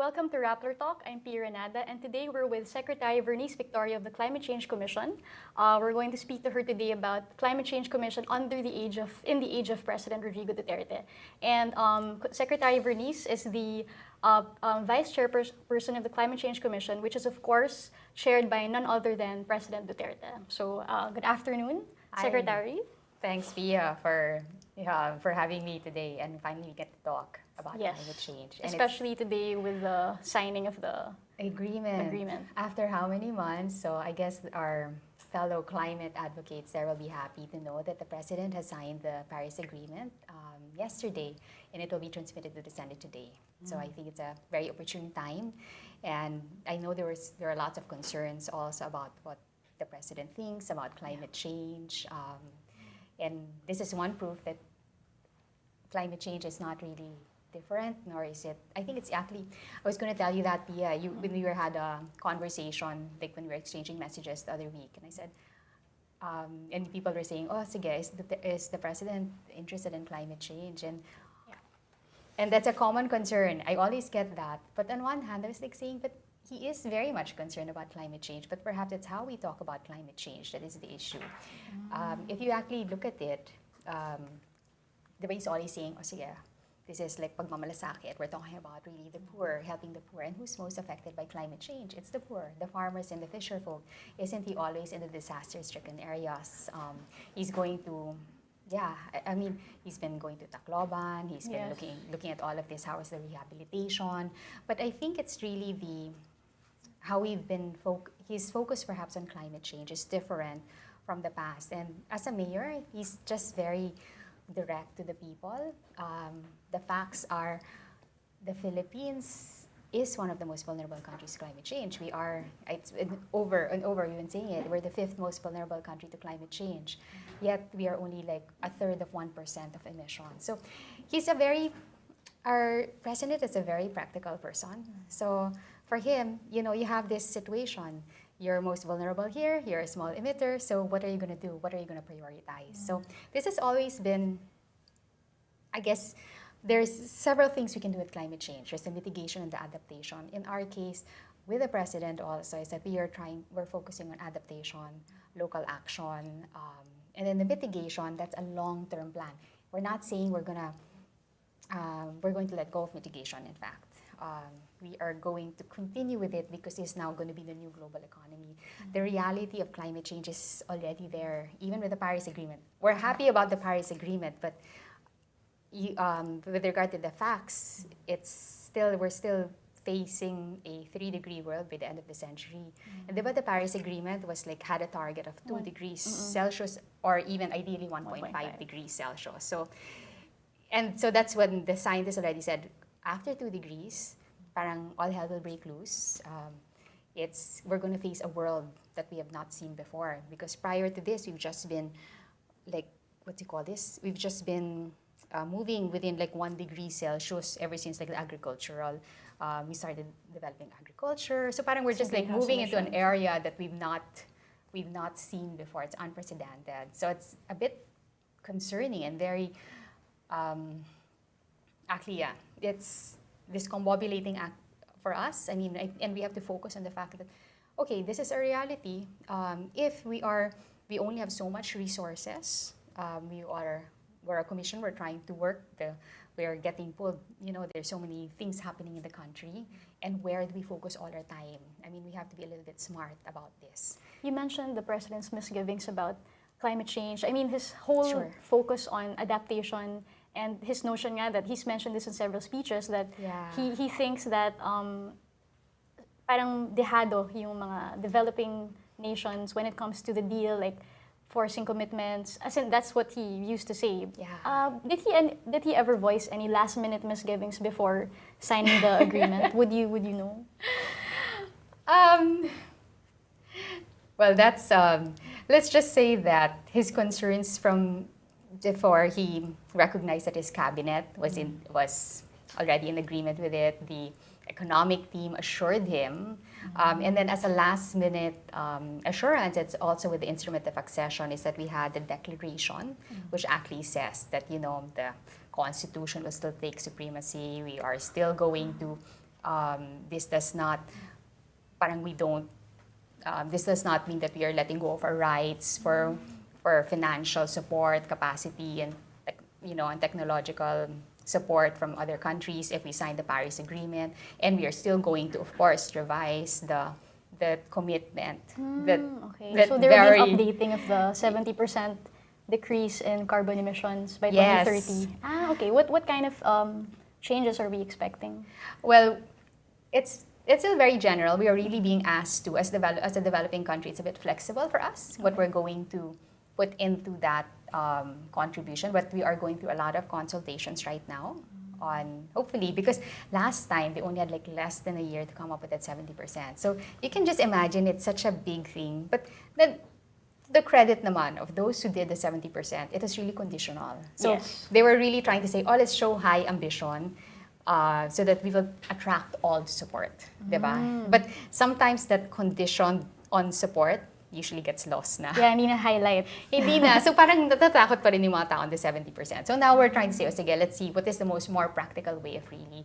Welcome to Rappler Talk. I'm P. Renada, and today we're with Secretary Vernice Victorio of the Climate Change Commission. We're going to speak to her today about Climate Change Commission in the age of President Rodrigo Duterte. And Secretary Vernice is the Vice Chairperson of the Climate Change Commission, which is of course chaired by none other than President Duterte. So good afternoon, Hi. Secretary. Thanks, Pia, for having me today and finally we get to talk about Yes, climate change. And especially today with the signing of the agreement. After how many months? So I guess our fellow climate advocates there will be happy to know that the President has signed the Paris Agreement yesterday, and it will be transmitted to the Senate today. So I think it's a very opportune time, and I know there are lots of concerns also about what the President thinks about climate change. And this is one proof that climate change is not really different, nor is it. I think it's actually. I was going to tell you that, Pia, when we had a conversation, like when we were exchanging messages the other week, and I said, and people were saying, "Oh, sige, is the president interested in climate change?" And that's a common concern. I always get that. But on one hand, I was like saying, but he is very much concerned about climate change, but perhaps it's how we talk about climate change that is the issue. If you actually look at it, the way he's always saying, oh, sige, this is like pagmamalasakit. We're talking about really the poor, helping the poor. And who's most affected by climate change? It's the poor, the farmers and the fisher folk. Isn't he always in the disaster-stricken areas? He's going to, I mean, he's been going to Tacloban. He's been looking at all of this. How is the rehabilitation? But I think it's really how we've been his focus perhaps on climate change is different from the past. And as a mayor, he's just very direct to the people. The facts are the Philippines is one of the most vulnerable countries to climate change. We are, it's over and over, we've been saying it, we're the 5th most vulnerable country to climate change. Yet we are only like a third of 1% of emissions. So our president is a very practical person. So for him, you have this situation. You're most vulnerable here, you're a small emitter, so what are you going to do? What are you going to prioritize? So this has always been, I guess, there's several things we can do with climate change. There's the mitigation and the adaptation. In our case, with the president also, is that we're focusing on adaptation, local action, and then the mitigation, that's a long-term plan. We're not saying we're going to let go of mitigation, in fact. We are going to continue with it because it's now going to be the new global economy. The reality of climate change is already there, even with the Paris Agreement. We're happy about the Paris Agreement, but with regard to the facts, we're still facing a 3-degree world by the end of the century. And the Paris Agreement had a target of 2 degrees Celsius, or even ideally 1.5 degrees Celsius. So that's when the scientists already said, after 2 degrees, parang all hell will break loose. We're going to face a world that we have not seen before. Because prior to this, we've just been We've just been moving within 1 degree Celsius ever since the agricultural. We started developing agriculture. So parang we're just moving into an area that we've not seen before. It's unprecedented. So it's a bit concerning and very. It's discombobulating act for us. I mean, and we have to focus on the fact that, okay, this is a reality. If we only have so much resources. We're a commission. We're trying to work. We're getting pulled. There's so many things happening in the country, and where do we focus all our time? I mean, we have to be a little bit smart about this. You mentioned the president's misgivings about climate change. I mean, his whole focus on adaptation. And his notion that he's mentioned this in several speeches that he thinks that parang dehado yung mga developing nations when it comes to the deal, like forcing commitments. As in, that's what he used to say. Yeah. Did he ever voice any last-minute misgivings before signing the agreement? Would you know? Well, that's let's just say that his concerns from before he recognized that his cabinet was already in agreement with it. The economic team assured him. And then as a last-minute assurance, it's also with the instrument of accession, is that we had the declaration, which actually says that, the Constitution will still take supremacy. We are still going to this does not, parang we don't, this does not mean that we are letting go of our rights for financial support, capacity, and and technological support from other countries if we sign the Paris Agreement. And we are still going to, of course, revise the commitment. Okay, so there will be an updating of the 70% decrease in carbon emissions by 2030. Yes. Okay. What kind of changes are we expecting? Well, it's still very general. We are really being asked to, as a developing country, it's a bit flexible for us, what we're going to put into that contribution. But we are going through a lot of consultations right now on, hopefully, because last time they only had like less than a year to come up with that 70%. So you can just imagine it's such a big thing. But then the credit naman of those who did the 70%, it is really conditional. So Yes. they were really trying to say, oh, let's show high ambition so that we will attract all the support, diba? But sometimes that condition on support usually gets lost na. Yeah, hindi na highlight. Hindi na. So parang natatakot pa rin yung mga tao on the 70%. So now we're trying to say, oh, sige, let's see what is the more practical way of really,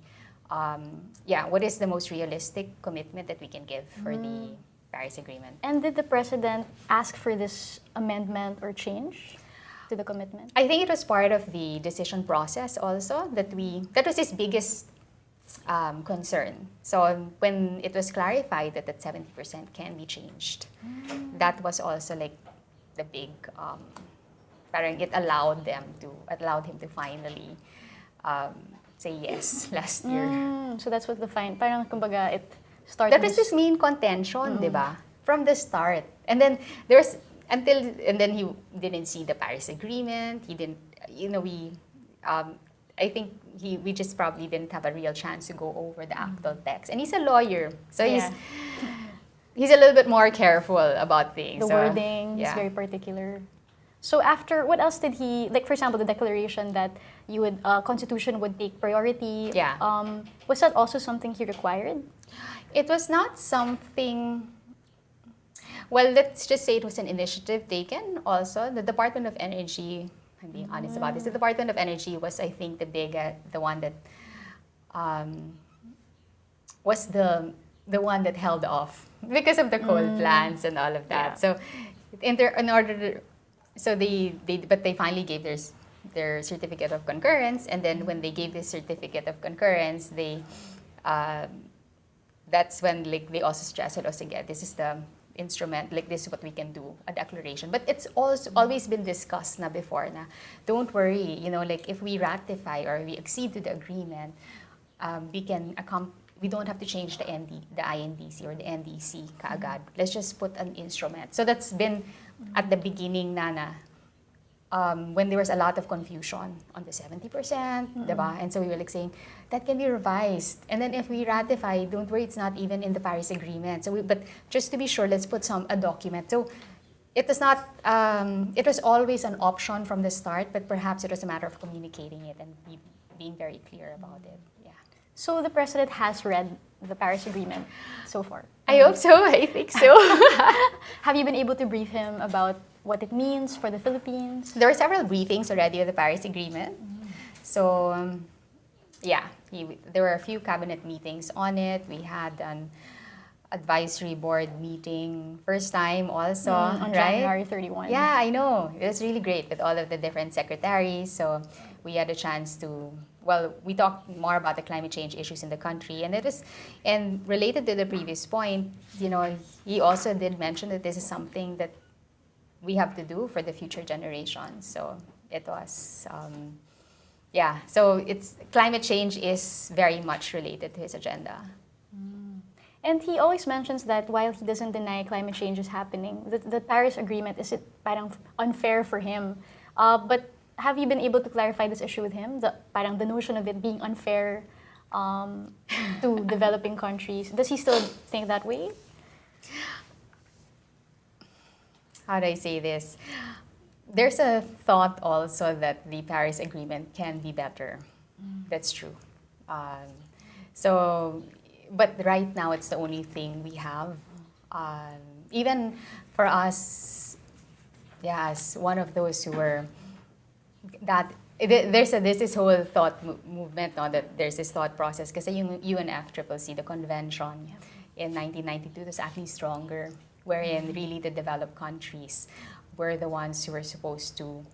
what is the most realistic commitment that we can give for the Paris Agreement. And did the president ask for this amendment or change to the commitment? I think it was part of the decision process also that was his biggest concern. So when it was clarified that 70% can be changed, that was also like the big, parang it allowed him to finally say yes last year. So that's what the fine, parang kumbaga it started. That was his main contention, di ba? From the start. And then he didn't see the Paris Agreement. He didn't, I think we just probably didn't have a real chance to go over the actual text. And he's a lawyer, so he's a little bit more careful about things. The wording is very particular. So after, what else did he, like for example, the declaration that Constitution would take priority. Yeah. Was that also something he required? It was not something, well, let's just say it was an initiative taken also. The Department of Energy, I'm being honest about this, the Department of Energy was, I think, the one that was the one that held off because of the coal plants and all of that. Yeah. So they finally gave their certificate of concurrence, and then when they gave this certificate of concurrence, that's when they also suggested, oh, sige, this is the instrument, like this is what we can do, a declaration. But it's also always been discussed na before na, don't worry, like if we ratify or we accede to the agreement, we don't have to change the INDC or the NDC kaagad. Let's just put an instrument. So that's been at the beginning when there was a lot of confusion on the 70%, diba? And so we were like saying, that can be revised. And then if we ratify, don't worry, it's not even in the Paris Agreement. But just to be sure, let's put a document. So it was not, it was always an option from the start, but perhaps it was a matter of communicating it and being very clear about it. Yeah. So the president has read the Paris Agreement so far? I hope so. I think so. Have you been able to brief him about what it means for the Philippines? There were several briefings already of the Paris Agreement. So, there were a few cabinet meetings on it. We had an advisory board meeting first time also, on right? January 31. Yeah, I know. It was really great with all of the different secretaries. So we had a chance to, we talked more about the climate change issues in the country. And related to the previous point, he also did mention that this is something that we have to do for the future generations. So it was, so climate change is very much related to his agenda. And he always mentions that while he doesn't deny climate change is happening, the Paris Agreement is parang unfair for him. But have you been able to clarify this issue with him? The notion of it being unfair to developing countries. Does he still think that way? How do I say this? There's a thought also that the Paris Agreement can be better. That's true. But right now it's the only thing we have. Even for us, as one of those who were that there's this whole thought movement, no, that there's this thought process kasi yung UNFCCC, the convention in 1992 was actually stronger, wherein really the developed countries were the ones who were supposed to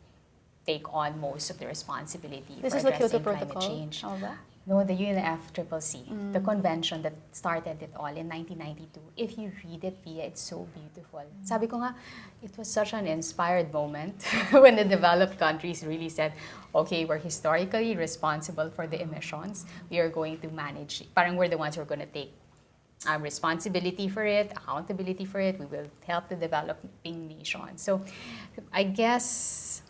take on most of the responsibility This for is the Kyoto addressing climate Protocol. change. Tama ba? No, the UNFCCC, the convention that started it all in 1992. If you read it, Pia, it's so beautiful. Sabi ko nga, it was such an inspired moment when the developed countries really said, okay, we're historically responsible for the emissions. We are going to manage it. Parang we're the ones who are going to take responsibility for it, accountability for it. We will help the developing nations. So I guess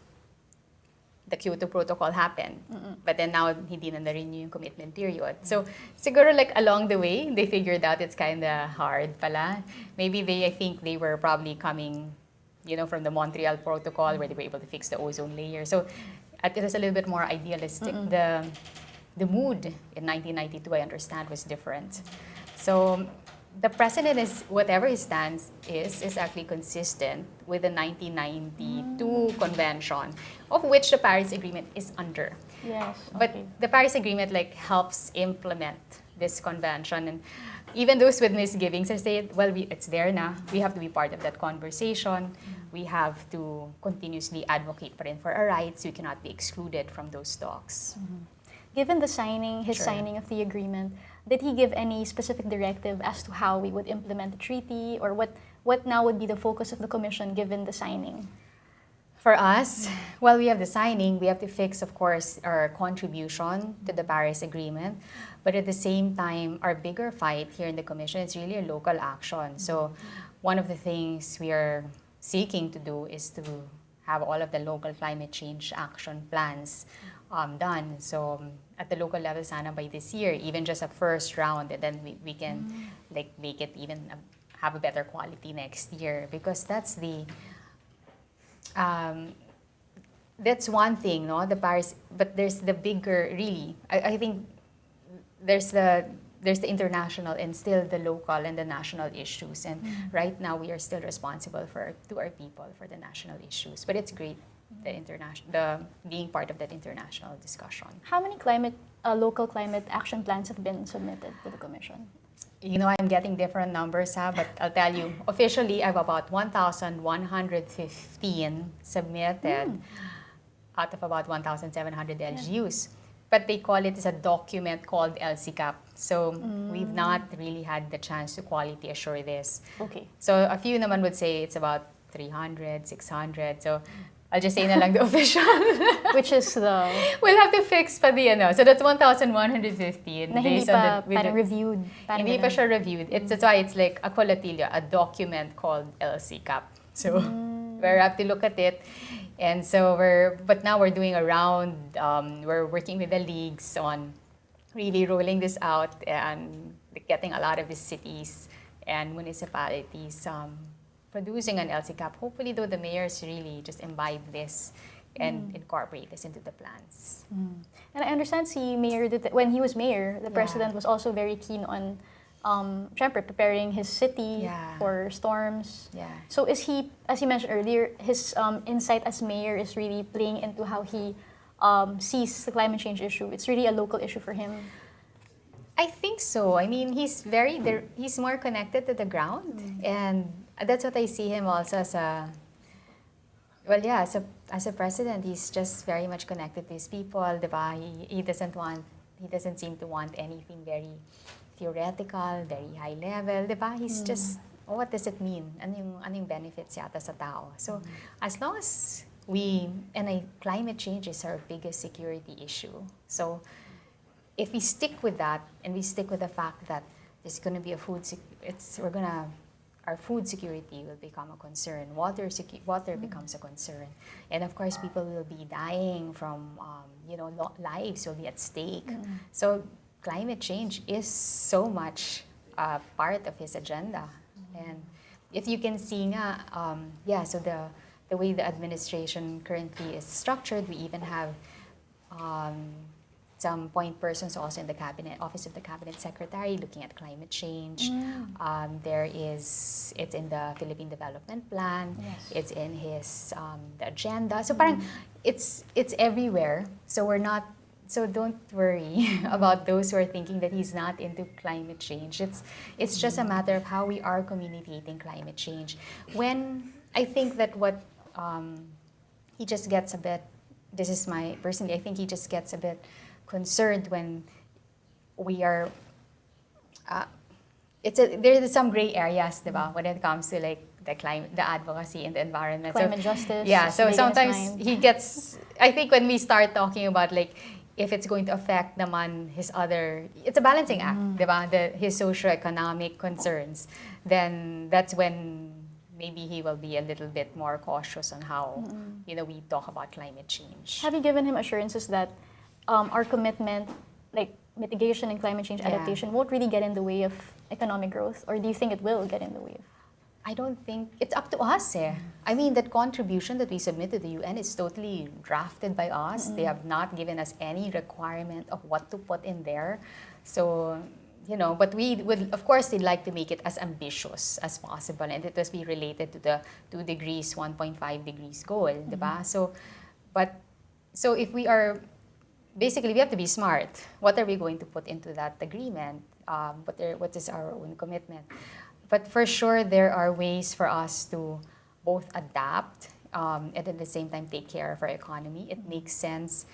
the Kyoto Protocol happened. But then now, hindi na na-renew yung commitment period. So, siguro like along the way, they figured out it's kind of hard pala. Maybe I think they were probably coming, from the Montreal Protocol where they were able to fix the ozone layer. So, it was a little bit more idealistic. The mood in 1992, I understand, was different. So, the president is, whatever his stance is actually consistent with the 1992 convention, of which the Paris Agreement is under. Yes. But the Paris Agreement helps implement this convention, and even those with misgivings are saying, well, it's there now. We have to be part of that conversation. We have to continuously advocate for our rights. We cannot be excluded from those talks. Given the his signing of the agreement, did he give any specific directive as to how we would implement the treaty, or what now would be the focus of the commission given the signing? For us, while we have the signing, we have to fix, of course, our contribution to the Paris Agreement. But at the same time, our bigger fight here in the commission is really a local action. So one of the things we are seeking to do is to have all of the local climate change action plans done. So at the local level, sana by this year, even just a first round, and then we can make it even have a better quality next year, because that's that's one thing, no, the Paris. But there's the bigger, really. I think there's the international and still the local and the national issues. And right now we are still responsible to our people for the national issues. But it's great, the being part of that international discussion. How many local climate action plans have been submitted to the commission? I'm getting different numbers, but I'll tell you, officially I have about 1,115 submitted out of about 1,700 LGUs. But they call it as a document called LCCAP. So we've not really had the chance to quality assure this. Okay. So a few naman would say it's about 300, 600. So I'll just say na lang the official. Which is the... We'll have to fix pa the So that's 1,115. Na hindi pa parang reviewed. Hindi pa siya reviewed. That's why it's like a colatillo, a document called LCCAP. So we have to look at it. And so but now we're doing a round. We're working with the leagues on really rolling this out and getting a lot of the cities and municipalities producing an LCCAP. Hopefully, though, the mayors really just imbibe this and incorporate this into the plans. And I understand when he was mayor, the president was also very keen on preparing his city for storms. Yeah. So is he, as you mentioned earlier, his insight as mayor is really playing into how he sees the climate change issue? It's really a local issue for him? I think so. I mean, he's more connected to the ground. And that's what I see him also as a president. He's just very much connected to his people, diba? He doesn't seem to want anything very theoretical, very high level, diba? He's just, what does it mean? Ano yung benefits yata sa tao? So, as long as climate change is our biggest security issue. So, if we stick with that, and we stick with the fact that there's going to be our food security will become a concern. Water becomes a concern, and of course, people will be dying from, lives will be at stake. So, climate change is so much part of his agenda, and if you can see nga, so the way the administration currently is structured, we even have some point persons also in the cabinet, office of the cabinet secretary, looking at climate change. It's in the Philippine Development Plan. Yes. It's in his the agenda. So parang it's everywhere. So we're not. So don't worry about those who are thinking that he's not into climate change. It's just a matter of how we are communicating climate change. When I think that what he just gets a bit. This is my personally. I think he just gets a bit concerned when we are. There's some gray areas, diba, when it comes to like the climate, the advocacy, and the environment. Climate justice. Yeah. So big in his sometimes mind. he gets. I think when we start talking about like if it's going to affect naman his other, it's a balancing act, diba? His socioeconomic concerns. Then that's when maybe he will be a little bit more cautious on how we talk about climate change. Have you given him assurances that our commitment, like mitigation and climate change adaptation, won't really get in the way of economic growth? Or do you think it will get in the way of? I don't think, it's up to us. I mean, that contribution that we submit to the UN is totally drafted by us. They have not given us any requirement of what to put in there. So, but we would, of course, they'd like to make it as ambitious as possible, and it must be related to the 2 degrees, 1.5 degrees goal, diba? So if we are, basically, we have to be smart. What are we going to put into that agreement? What is our own commitment? But for sure, there are ways for us to both adapt and at the same time take care of our economy. It makes sense.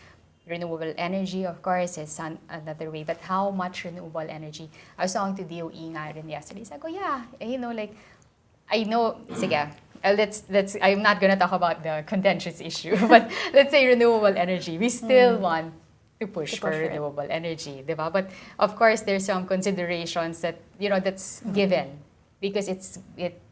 Renewable energy, of course, is another way. But how much renewable energy? I was talking to DOE nga rin yesterday. Sabi ko, yeah, like, I know, sige, I'm not gonna talk about the contentious issue, but let's say renewable energy. We still want to push for renewable energy, diba? But of course, there's some considerations that, that's given because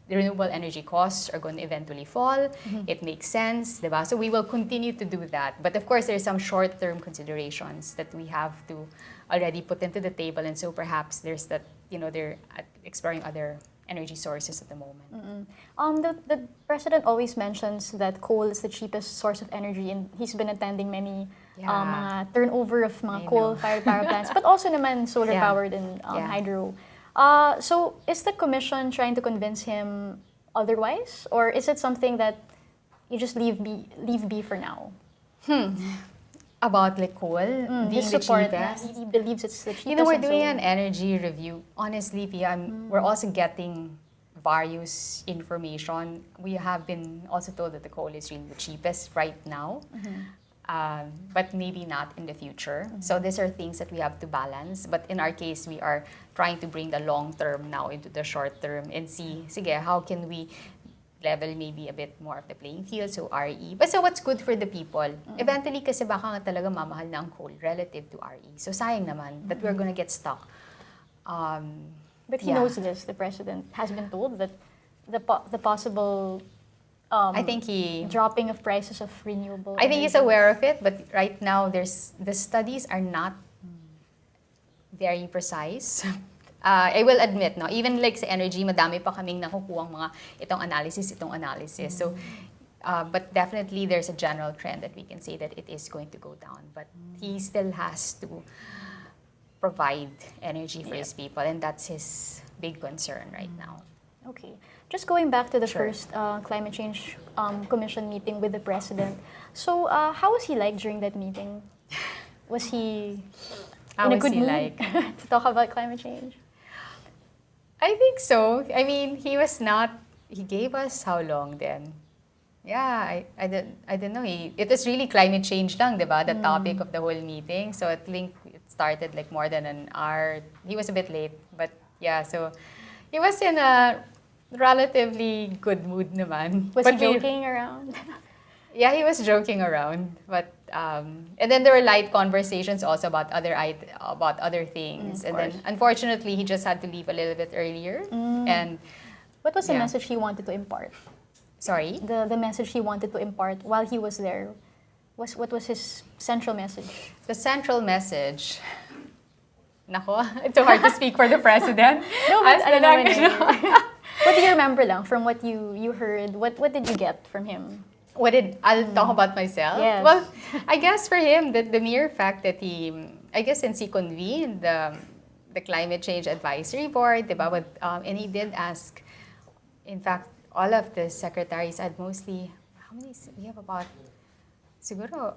renewable energy costs are going to eventually fall. It makes sense, diba? So we will continue to do that. But of course, there's some short-term considerations that we have to already put into the table. And so perhaps there's that, they're exploring other energy sources at the moment. The president always mentions that coal is the cheapest source of energy, and he's been attending many mga turnover of mga coal-fired power plants, but also naman solar-powered and hydro. So is the commission trying to convince him otherwise, or is it something that you just leave be for now? About like coal being the cheapest. He believes it's the cheapest. We're doing an energy review. Honestly, Pia, we're also getting various information. We have been also told that the coal is really the cheapest right now, but maybe not in the future. So these are things that we have to balance. But in our case, we are trying to bring the long term now into the short term and see, sige, how can we level maybe a bit more of the playing field, so RE. But so what's good for the people? Eventually, kasi baka nga talaga mamahal na ang coal relative to RE. So sayang naman that we're gonna get stuck. But he knows this. The president has been told that the possible I think dropping of prices of renewable I think he's aware of it, but right now the studies are not very precise. I will admit, no, even like sa energy, madami pa kaming nakukuhang mga itong analysis. So, but definitely there's a general trend that we can say that it is going to go down. But he still has to provide energy for his people, and that's his big concern right now. Okay. Just going back to the first climate change commission meeting with the president. So, how was he like during that meeting? Was he in a good mood to talk about climate change? I think so. I mean, he gave us how long then? Yeah, I don't know. It was really climate change lang, diba? The topic of the whole meeting. So I think it started like more than an hour. He was a bit late, but yeah, so he was in a relatively good mood naman. Was he joking around? Yeah, he was joking around, but and then there were light conversations also about other things, and then unfortunately he just had to leave a little bit earlier. And what was the message he wanted to impart? Sorry, the message he wanted to impart while he was there. What was his central message? The central message. Nako, it's so hard to speak for the president. No, but what do you remember lang from what you heard? What did you get from him? I'll talk about myself? Yes. Well, I guess for him, the mere fact that he I guess since he convened the Climate Change Advisory Board, diba? But, and he did ask, in fact, all of the secretaries had mostly, how many, we have about, siguro,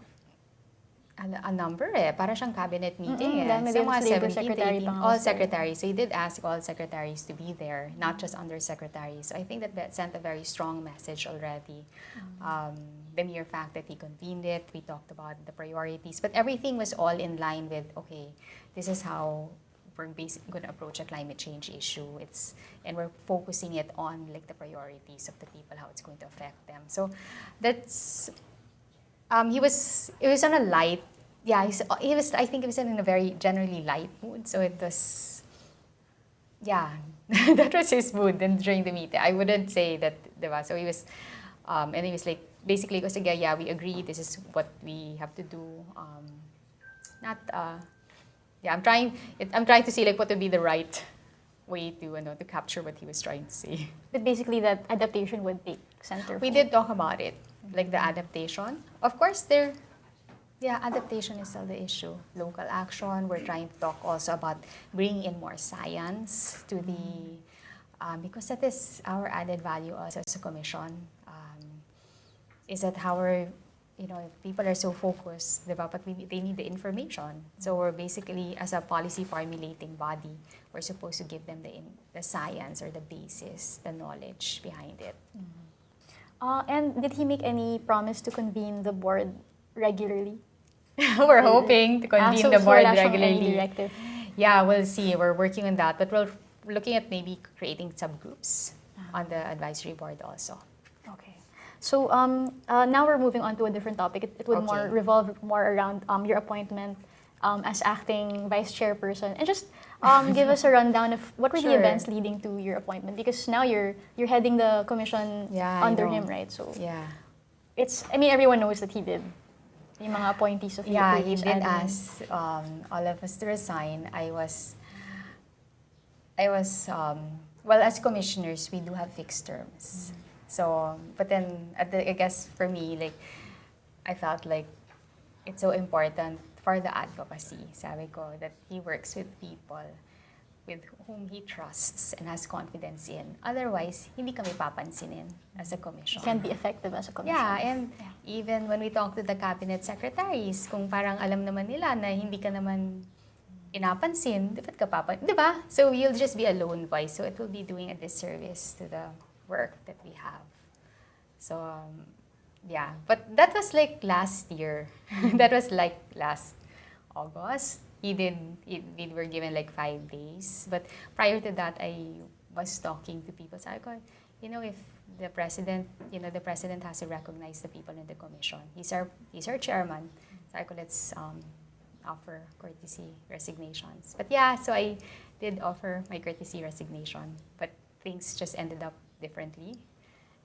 a number para siyang cabinet meeting Dami din mga sa labor 17 to secretary 18, pang all house there. secretaries. So he did ask all secretaries to be there, not just undersecretaries. So I think that sent a very strong message already. The mere fact that he convened it, we talked about the priorities, but everything was all in line with, okay, this is how we're basically going to approach a climate change issue. And we're focusing it on like the priorities of the people, how it's going to affect them. So that's it was on a light, yeah, he was, I think he was in a very generally light mood. So it was, yeah, that was his mood during the meeting. I wouldn't say that, diba? So he was, and he was like, basically, because yeah, we agree, this is what we have to do. Yeah, I'm trying to see like what would be the right way to capture what he was trying to say. But basically, that adaptation would take center. We did talk about it, like the adaptation. Of course, adaptation is still the issue. Local action. We're trying to talk also about bringing in more science to the, because that is our added value also as a commission. Is that how people are so focused, diba? But they need the information. So we're basically, as a policy formulating body, we're supposed to give them the science or the basis, the knowledge behind it. And did he make any promise to convene the board regularly? We're hoping to convene the board wala siyang any regularly. directive. Yeah, we'll see. We're working on that. But we're looking at maybe creating subgroups on the advisory board also. Okay. So now we're moving on to a different topic. It would Okay. revolve more around your appointment as acting vice chairperson, and just give us a rundown of what were the Sure. events leading to your appointment, because now you're heading the commission under him, right? So yeah, everyone knows that he did yung mga appointees of yeah, he police did admin. ask all of us to resign. I was well, as commissioners, we do have fixed terms. So, but then I guess for me, like, I felt like it's so important for the advocacy, sabi ko, that he works with people with whom he trusts and has confidence in. Otherwise, hindi kami papansinin as a commission. It can be effective as a commission. Yeah, and even when we talk to the cabinet secretaries, kung parang alam naman nila na hindi ka naman inapansin, dapat ka papansin, di ba? So you'll just be a lone voice. So it will be doing a disservice to the work that we have. So, yeah. But that was like last year. That was like last August. We were given like 5 days. But prior to that, I was talking to people. So I go, if the president has to recognize the people in the commission. He's our chairman. So I go, let's offer courtesy resignations. But yeah, so I did offer my courtesy resignation. But things just ended up differently,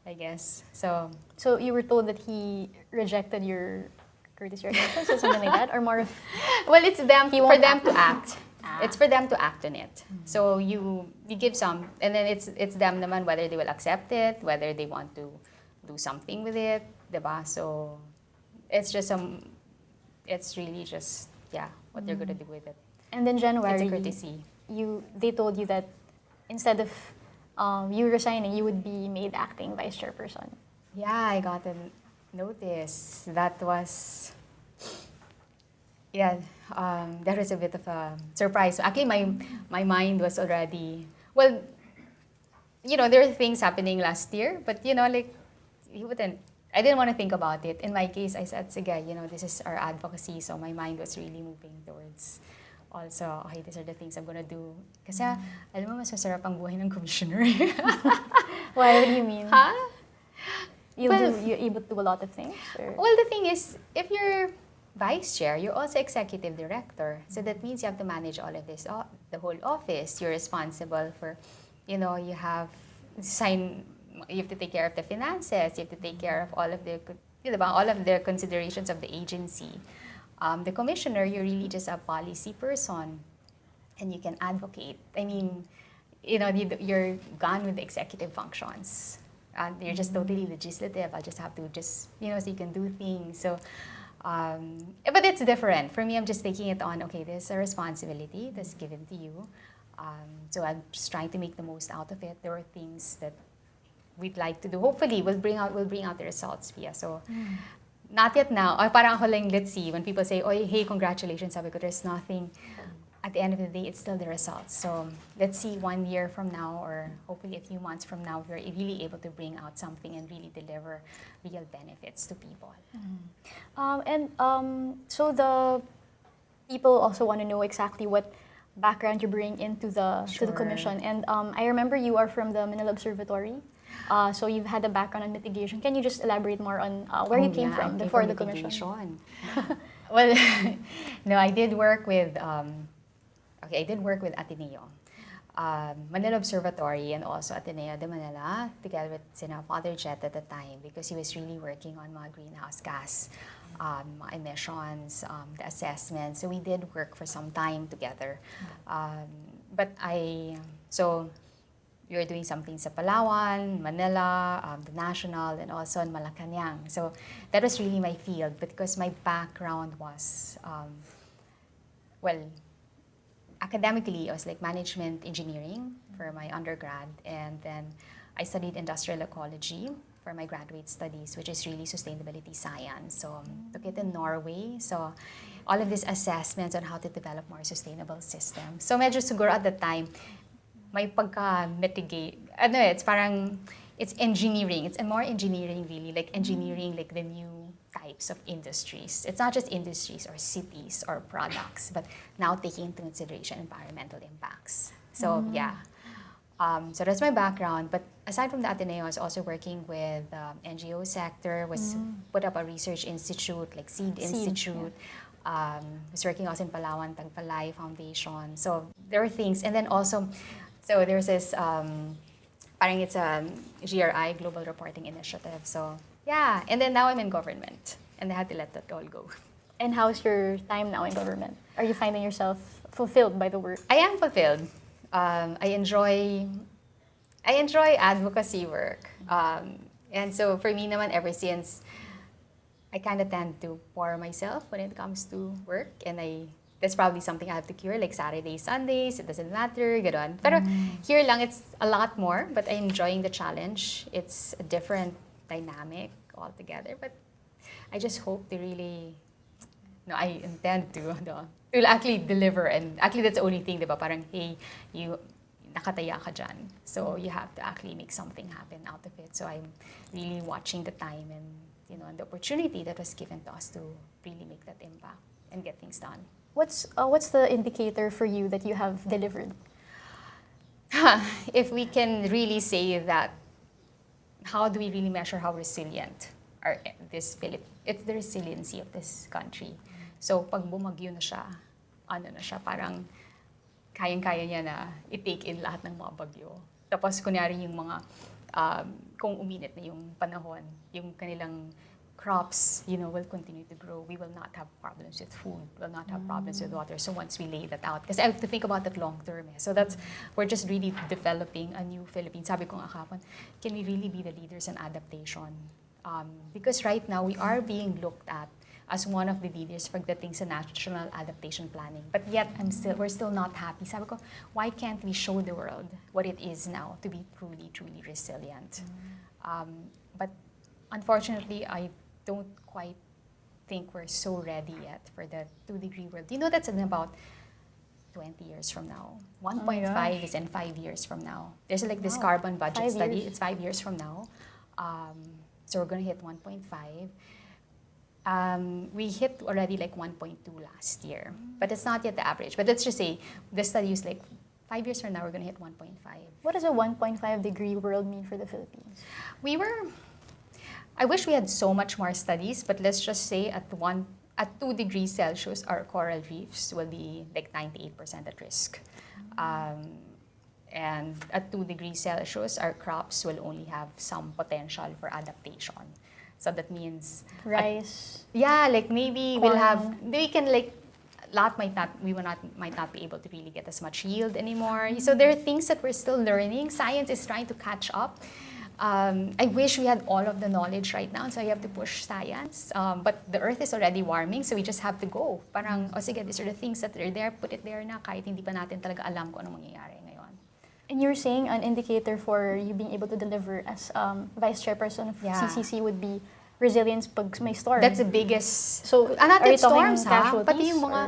I guess. So you were told that he rejected your courtesy resignation, so something like that, or more of... Well, it's them He for won't them act. to act. Ah. It's for them to act on it. So you give some, and then it's them naman whether they will accept it, whether they want to do something with it, diba? So it's just it's really just what they're gonna do with it. And then January, It's a courtesy. They told you that instead of you resigning, you would be made acting vice chairperson. Yeah, I got a notice. That was, that was a bit of a surprise. Actually, my mind was already, well, there are things happening last year, but like, I didn't want to think about it. In my case, I said, sige, this is our advocacy, so my mind was really moving towards also, okay, these are the things I'm gonna do. Kasi, alam mo, mas masarap ang buhay ng commissioner. What do you mean? Huh? You're Well- able to do a lot of things? Or? Well, the thing is, if you're vice chair, you're also executive director. So that means you have to manage all of this, the whole office. You're responsible for, you have to take care of the finances. You have to take care of all of the considerations of the agency. The commissioner, you're really just a policy person, and you can advocate. I mean, you're gone with the executive functions. You're just totally legislative. I just have to so you can do things. So But it's different. For me, I'm just taking it on, okay, there's a responsibility that's given to you. So I'm just trying to make the most out of it. There are things that we'd like to do. Hopefully, we'll bring out the results, Pia. So, not yet now. Or parang ako lang, let's see. When people say, oh, hey, congratulations, sabi ko, there's nothing. At the end of the day, it's still the results. So, let's see 1 year from now, or hopefully a few months from now, we're really able to bring out something and really deliver real benefits to people. So the people also want to know exactly what background you bring into the to the Sure. commission. And I remember you are from the Manila Observatory. So you've had a background on mitigation. Can you just elaborate more on where you came from before the commission? Well, no, I did work with Ateneo, Manila Observatory, and also Ateneo de Manila, together with Father Jet at the time, because he was really working on mga greenhouse gas emissions, the assessment. So we did work for some time together. So we were doing something sa Palawan, Manila, the National, and also in Malacanang. So that was really my field, because my background was, academically, I was like management engineering for my undergrad, and then I studied industrial ecology for my graduate studies, which is really sustainability science. So took it in Norway. So all of these assessments on how to develop more sustainable systems. So medyo siguro at the time, may pagka-mitigate, it's engineering. It's more engineering really, like engineering like the new types of industries. It's not just industries or cities or products, but now taking into consideration environmental impacts. So so that's my background. But aside from the Ateneo, I was also working with NGO sector, put up a research institute, like Seed Institute. Was working also in Palawan, Tagpalay Foundation. So there were things. And then also, so there's this, it's a GRI, Global Reporting Initiative. So yeah, and then now I'm in government, and I had to let that all go. And how's your time now in government? Are you finding yourself fulfilled by the work? I am fulfilled. I enjoy advocacy work. And so for me naman, ever since, I kind of tend to pour myself when it comes to work, and that's probably something I have to cure, like Saturdays, Sundays, it doesn't matter, ganon. Pero here lang, it's a lot more, but I'm enjoying the challenge. It's a different dynamic altogether, but I just hope to really, I intend to actually deliver, and actually that's the only thing, diba? Parang, hey, you nakataya ka dyan, so you have to actually make something happen out of it. So I'm really watching the time and the opportunity that was given to us to really make that impact and get things done. What's the indicator for you that you have delivered? If we can really say that, how do we really measure how resilient it's the resiliency of this country. So pag bumagyo na siya, parang kayang-kaya niya na i-take in lahat ng mga bagyo. Tapos kunyari yung mga, kung uminit na yung panahon, yung kanilang crops, will continue to grow. We will not have problems with food. We'll not have problems with water. So once we lay that out, because I have to think about that long term. So we're just really developing a new Philippines. Sabi ko nga kahapon, can we really be the leaders in adaptation? Because right now, we are being looked at as one of the leaders pagdating sa national adaptation planning. But yet, we're still not happy. Sabi ko, why can't we show the world what it is now to be truly, truly resilient? But unfortunately, I don't quite think we're so ready yet for the 2-degree world. That's in about 20 years from now. 1.5 is in 5 years from now. There's like this carbon budget study. It's 5 years from now. So we're going to hit 1.5. We hit already like 1.2 last year, but it's not yet the average. But let's just say the study is like 5 years from now, we're going to hit 1.5. What does a 1.5-degree world mean for the Philippines? I wish we had so much more studies, but let's just say at 2 degrees Celsius, our coral reefs will be like 98% at risk. And at 2 degrees Celsius, our crops will only have some potential for adaptation. So that means rice. Like maybe corn. We might not be able to really get as much yield anymore. So there are things that we're still learning. Science is trying to catch up. I wish we had all of the knowledge right now, so you have to push science. But the Earth is already warming, so we just have to go. Parang, o sige, these are the things that are there, put it there na, kahit hindi pa natin talaga alam kung anong mangyayari ngayon. And you're saying an indicator for you being able to deliver as vice chairperson of CCC would be resilience pag may storm. That's the biggest. So, not are you storms, talking ha? casualties? Pati yung mga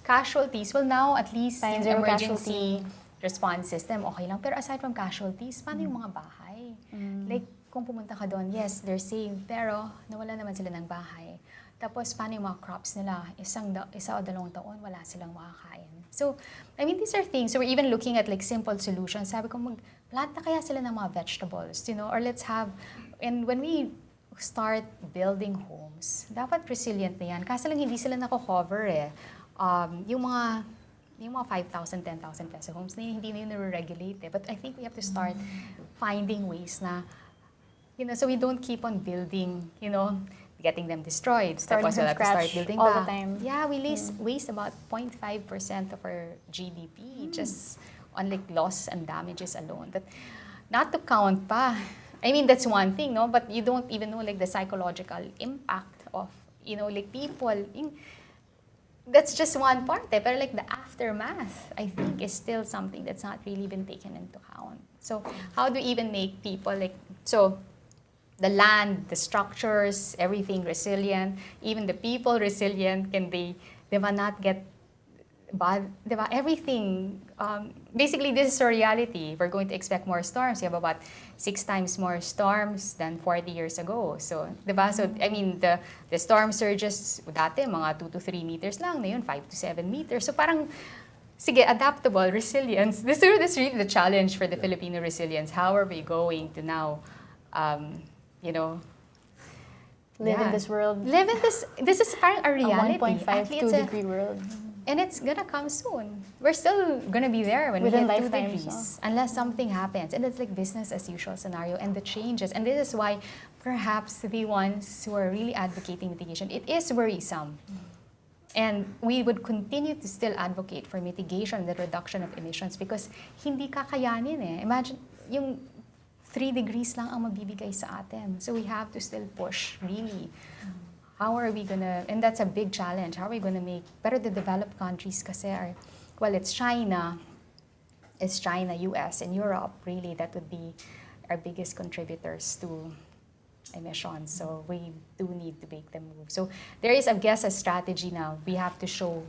casualties. Well, now, at least Time yung zero emergency response system, okay lang. Pero aside from casualties, paano yung mga bahay? Like, kung pumunta ka doon, yes, they're safe, pero nawala naman sila ng bahay. Tapos, paano yung mga crops nila? Isa o 2 taon, wala silang makakain. So, I mean, these are things. So, we're even looking at like simple solutions. Sabi ko, mag-plant na kaya sila ng mga vegetables, you know? Or let's have, and when we start building homes, dapat resilient na yan. Kasi lang hindi sila nako-cover eh. Yung mga 5,000, 10,000 peso homes na hindi na yun nare-regulate eh. But I think we have to start finding ways na, you know, so we don't keep on building, you know, getting them destroyed. Starting from we'll have to start scratch building all back. the time. Yeah, we waste about 0.5% of our GDP just on like loss and damages alone. That, not to count pa. I mean, that's one thing, no? But you don't even know like the psychological impact of, you know, like people. That's just one part eh. Pero like the aftermath, I think, is still something that's not really been taken into account. So how do we even make people like, so the land, the structures, everything resilient, even the people resilient, can they not get bad, everything. Basically, this is a reality. We're going to expect more storms. You have about 6 times more storms than 40 years ago. So, so I mean, the storm surges, dati, mga 2 to 3 meters lang, ngayon 5 to 7 meters. So, parang, sige, adaptable, resilience. This is really the challenge for the Filipino resilience. How are we going to now, you know, live in this world. Live in this is parang a reality. A 1.5, 2 degree world. And it's gonna come soon. We're still gonna be there when Within we hit 2 lifetimes, degrees. Unless something happens. And it's like business as usual scenario and the changes. And this is why perhaps the ones who are really advocating mitigation, it is worrisome. And we would continue to still advocate for mitigation, the reduction of emissions, because hindi kakayanin eh. Imagine, yung 3 degrees lang ang mabibigay sa atin. So we have to still push, really. How are we gonna, and that's a big challenge, how are we gonna make, pero the developed countries kasi are, well, it's China, US, and Europe, really, that would be our biggest contributors to emissions. So we do need to make them move. So there is, I guess, a strategy now. We have to show,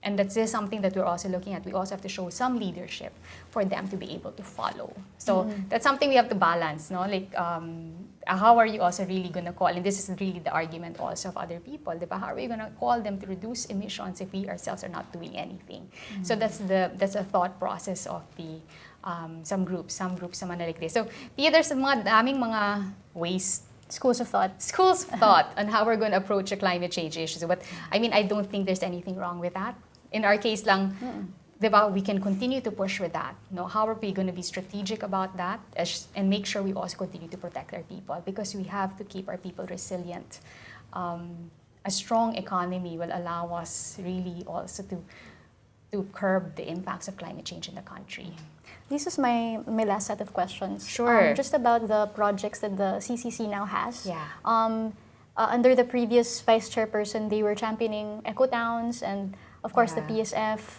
and that's something that we're also looking at. We also have to show some leadership for them to be able to follow. So that's something we have to balance, no? Like, how are you also really going to call, and this is really the argument also of other people, diba? How are we going to call them to reduce emissions if we ourselves are not doing anything? So that's a thought process of the some groups naman like this. So there's daming mga ways, Schools of thought on how we're going to approach the climate change issues. But I mean, I don't think there's anything wrong with that. In our case lang, diba, we can continue to push with that. No, how are we going to be strategic about that and make sure we also continue to protect our people, because we have to keep our people resilient. A strong economy will allow us really also to curb the impacts of climate change in the country. This is my last set of questions. Sure. Just about the projects that the CCC now has. Yeah. Under the previous vice chairperson, they were championing eco towns and, of course, the PSF.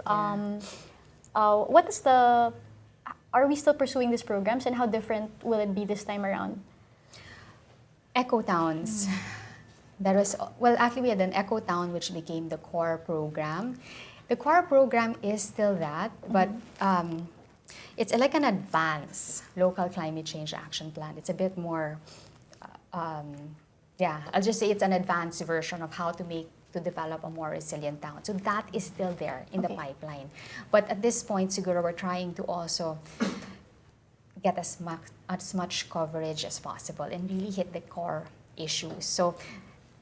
Are we still pursuing these programs, and how different will it be this time around? Eco towns. That was, well, actually we had an eco town which became the core program. The core program is still that, but it's like an advanced local climate change action plan. It's a bit more, I'll just say it's an advanced version of how to develop a more resilient town. So that is still there in the pipeline. But at this point, siguro, we're trying to also get as much coverage as possible and really hit the core issues. So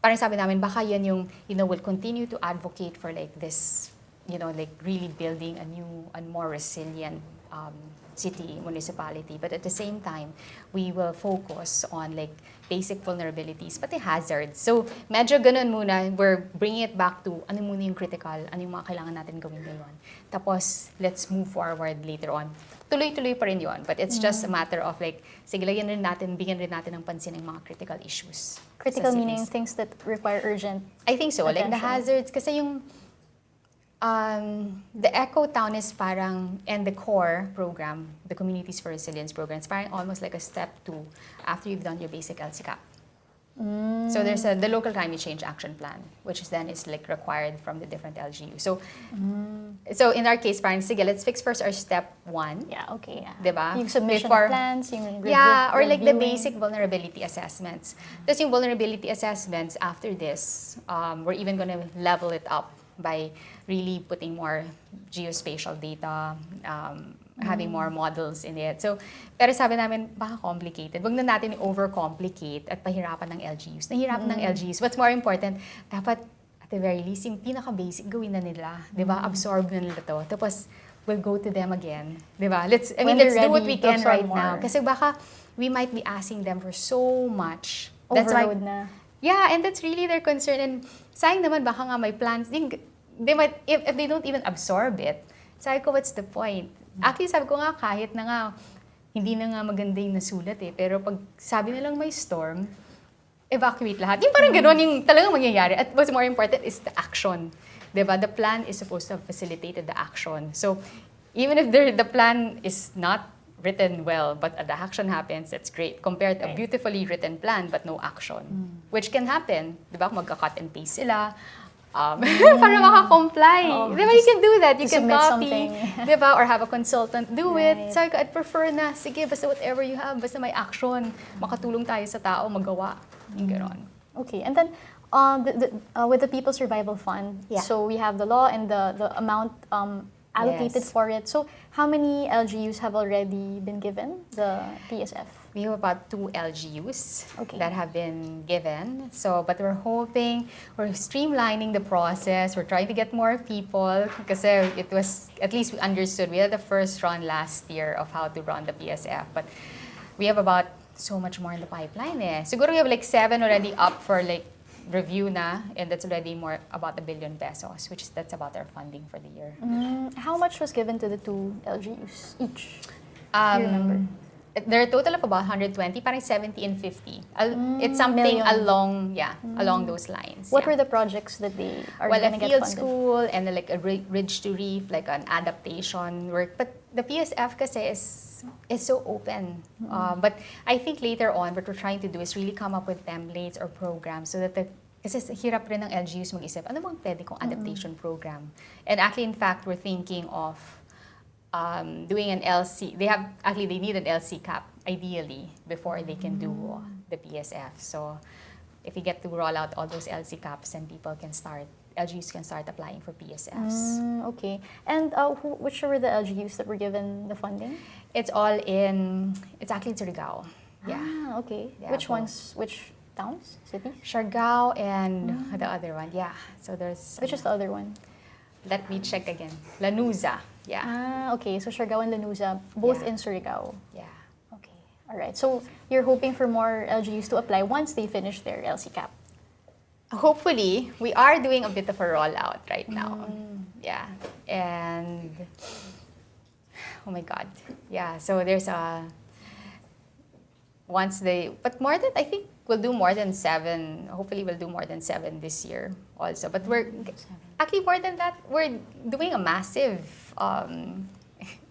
parang sabi namin, baka yan yung, we'll continue to advocate for like this, like really building a new and more resilient city, municipality. But at the same time, we will focus on like basic vulnerabilities, pati hazards. So, medyo ganun muna. We're bringing it back to ano muna yung critical, ano yung mga kailangan natin gawin ngayon. Tapos, let's move forward later on. Tuloy-tuloy pa rin yun. But it's just a matter of like, sige, bigyan rin natin ng pansin ng mga critical issues. Critical meaning things that require urgent I think so. attention. Like the hazards, kasi yung the Eco Town is parang, and the core program, the Communities for Resilience program, it's parang almost like a step 2 after you've done your basic LCCAP. So there's the local climate change action plan, which is then is like required from the different LGU. So, so in our case, parang, sige, let's fix first our step 1. Yeah, okay. Yeah. Diba? Yung submission Before, of plans, yung yeah, or like the reviewing. basic vulnerability assessments. Tapos yung vulnerability assessments, after this, we're even gonna level it up by really putting more geospatial data, having more models in it. So, pero sabi namin, baka complicated. Wag na natin overcomplicate at pahirapan ng LGUs. Nahirapan ng LGUs. What's more important, dapat at the very least, yung pinaka-basic gawin na nila. Diba? Absorb na nila to. Tapos, we'll go to them again. Diba? Let's do what we can right now. Kasi baka we might be asking them for so much. Overload na. Yeah, and that's really their concern. And sayang naman, baka nga may plans. They might, if they don't even absorb it, sabi ko, what's the point? Actually, sabi ko nga, kahit na nga, hindi na nga maganda yung nasulat eh. Pero pag sabi nilang may storm, evacuate lahat. Yung parang gano'n yung talagang mangyayari. At what's more important is the action. Diba? The plan is supposed to have facilitated the action. So, even if the plan is not written well, but the action happens, that's great. Compared to a beautifully written plan, but no action. Which can happen. Diba? Magka-cut and paste sila. Para maka-comply. Diba? You can do that. You can copy. Diba? Or have a consultant do it. Sabi ko, I'd prefer na, sige, basta whatever you have, basta may action. Makatulong tayo sa tao, magawa. Yung gano'n. Okay. And then, with the People's Survival Fund, so we have the law and the amount allocated for it. So, how many LGUs have already been given the PSF? We have about 2 LGUs that have been given. So, but we're hoping, we're streamlining the process. We're trying to get more people because it was, at least we understood, we had the first run last year of how to run the PSF. But we have about so much more in the pipeline eh. Siguro we have like 7 already up for like review na, and that's already more about 1 billion pesos, which is, that's about our funding for the year. How much was given to the 2 LGUs each? Do you remember? There are a total of about 120, parang 70 and 50. It's something along, along those lines. What were the projects that they are going to get funded? Well, a field school and like a ridge to reef, like an adaptation work. But the PSF kasi is so open. But I think later on, what we're trying to do is really come up with templates or programs so that kasi hirap rin ng LGUs mag-isip, ano bang pwede kong adaptation program? And actually, in fact, we're thinking of doing an LC. They need an LC cap, ideally, before they can do the PSF. So if we get to roll out all those LC caps, then LGUs can start applying for PSFs. Okay. And which were the LGUs that were given the funding? It's actually in Surigao. Yeah. Ah, okay. Yeah, which ones? Which towns? Cities? Surigao and the other one. Yeah. So there's... Which is the other one? Let me check again. Lanuza. Yeah. Ah, okay. So Surigao and Lanuza, both in Surigao. Yeah. Okay. All right. So you're hoping for more LGUs to apply once they finish their LC cap? Hopefully. We are doing a bit of a rollout right now. Yeah. And... Oh my God. Yeah. So there's but more than, I think we'll do more than 7. Hopefully we'll do more than 7 this year also. But actually more than that, we're doing a massive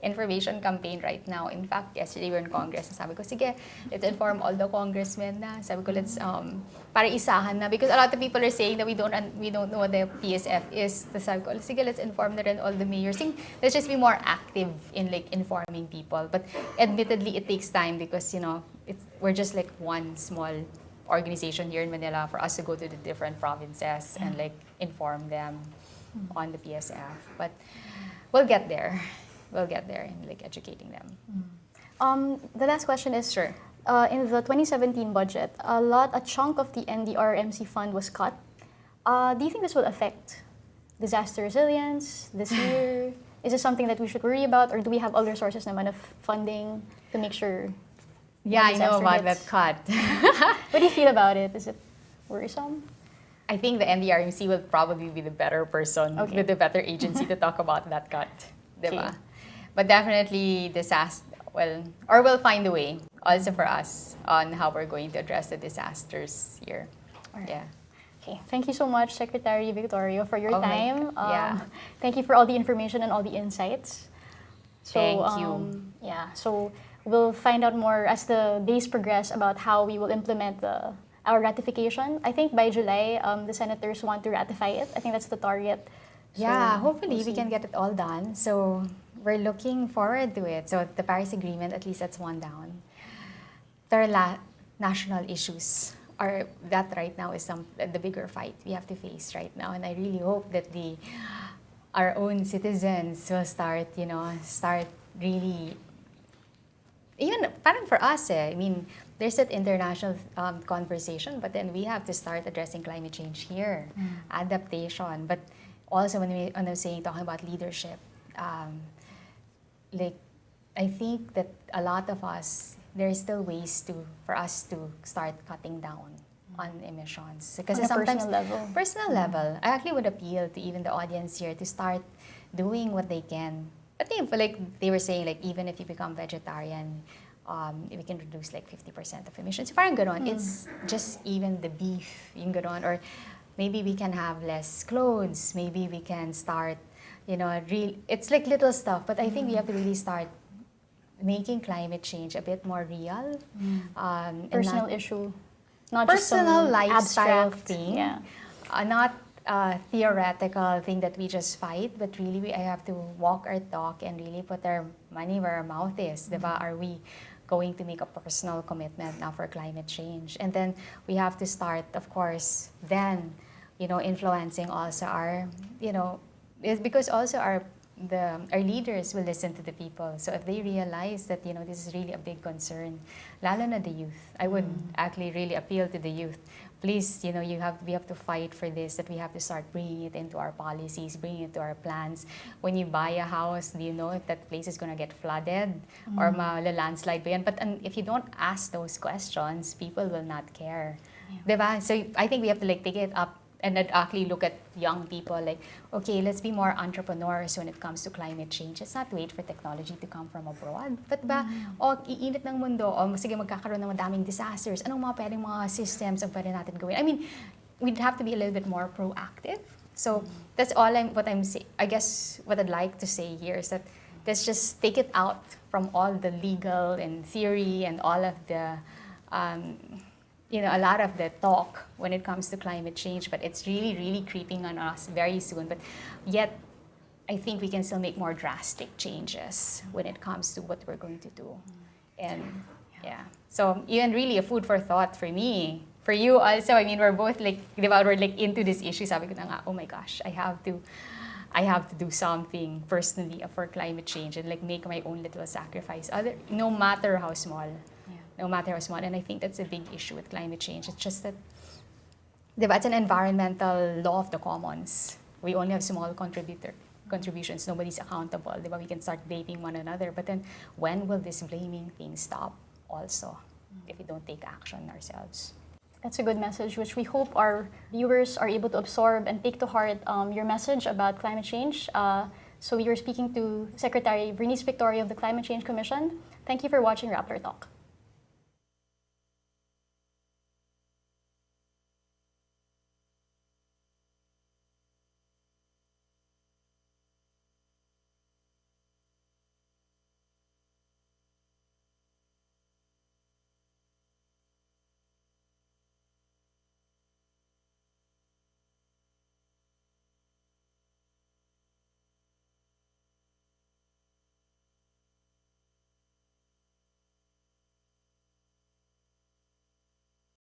information campaign right now. In fact, yesterday we were in Congress. Sabi ko, sige, let's inform all the congressmen na. Sabi ko, let's, para isahan na. Because a lot of people are saying that we don't know what the PSF is. So sabi ko, sige, let's inform na rin all the mayors. Let's just be more active in like informing people. But admittedly, it takes time because, we're just like one small organization here in Manila for us to go to the different provinces and like inform them on the PSF. But we'll get there. We'll get there in like educating them. The last question is, sure. In the 2017 budget, a chunk of the NDRMC fund was cut. Do you think this will affect disaster resilience this year? Is this something that we should worry about, or do we have other sources naman of funding to make sure? Yeah, I know about hits? that cut. What do you feel about it? Is it worrisome? I think the NDRMC will probably be the better person, Okay. the better agency to talk about that cut. Diba? Okay. But definitely disaster, or we'll find a way also for us on how we're going to address the disasters here. Alright. Yeah. Okay, thank you so much, Secretary Victorio, for your Oh my time. God, yeah. Thank you for all the information and all the insights. So, Thank you. Yeah, so we'll find out more as the days progress about how we will implement our ratification. I think by July, the senators want to ratify it. I think that's the target. So Yeah, hopefully we'll we see. can get it all done. So we're looking forward to it. So the Paris Agreement, at least that's one down. There are national issues are that right now is the bigger fight we have to face right now. And I really hope that our own citizens will start really, even parang for us, I mean, there's that international conversation, but then we have to start addressing climate change here, adaptation. But also when I'm saying talking about leadership, like I think that a lot of us, there's still ways for us to start cutting down on emissions. Because On a sometimes personal level. personal level, I actually would appeal to even the audience here to start doing what they can. I think like they were saying, like even if you become vegetarian, we can reduce like 50% of emissions. Parang ganon. It's just even the beef, yung ganon. Or maybe we can have less clothes. Maybe we can start, it's like little stuff. But I think we have to really start making climate change a bit more real. And Personal not issue, not personal just some lifestyle abstract thing. Yeah. Not a theoretical thing that we just fight, but really I have to walk our talk and really put our money where our mouth is. Diba? Are we going to make a personal commitment now for climate change? And then we have to start, of course, then, influencing also our, it's because also our leaders will listen to the people. So if they realize that, this is really a big concern, lalo na the youth, I would actually really appeal to the youth. Please, we have to fight for this, that we have to start bringing it into our policies, bringing it to our plans. When you buy a house, do you know if that place is going to get flooded or landslide ba yan? But if you don't ask those questions, people will not care. Yeah. Diba? So I think we have to take it up and actually look at young people like, okay, let's be more entrepreneurs when it comes to climate change. Let's not wait for technology to come from abroad. But iinit ng mundo, sige magkakaroon ng madaming disasters, anong pwedeng mga systems ang pwede natin gawin? I mean, we'd have to be a little bit more proactive. So that's all I guess what I'd like to say here is that let's just take it out from all the legal and theory and all of the a lot of the talk when it comes to climate change, but it's really, really creeping on us very soon. But yet, I think we can still make more drastic changes when it comes to what we're going to do. And yeah, so even really a food for thought for me, for you also. I mean, we're both we're into this issue. Sabi ko na nga, oh my gosh, I have to do something personally for climate change and make my own little sacrifice. No matter how small. No matter how small. And I think that's a big issue with climate change. It's just that it's an environmental law of the commons. We only have small contributions. Nobody's accountable. We can start blaming one another. But then when will this blaming thing stop also if we don't take action ourselves? That's a good message, which we hope our viewers are able to absorb and take to heart your message about climate change. So we were speaking to Secretary Vernice Victorio of the Climate Change Commission. Thank you for watching Rappler Talk.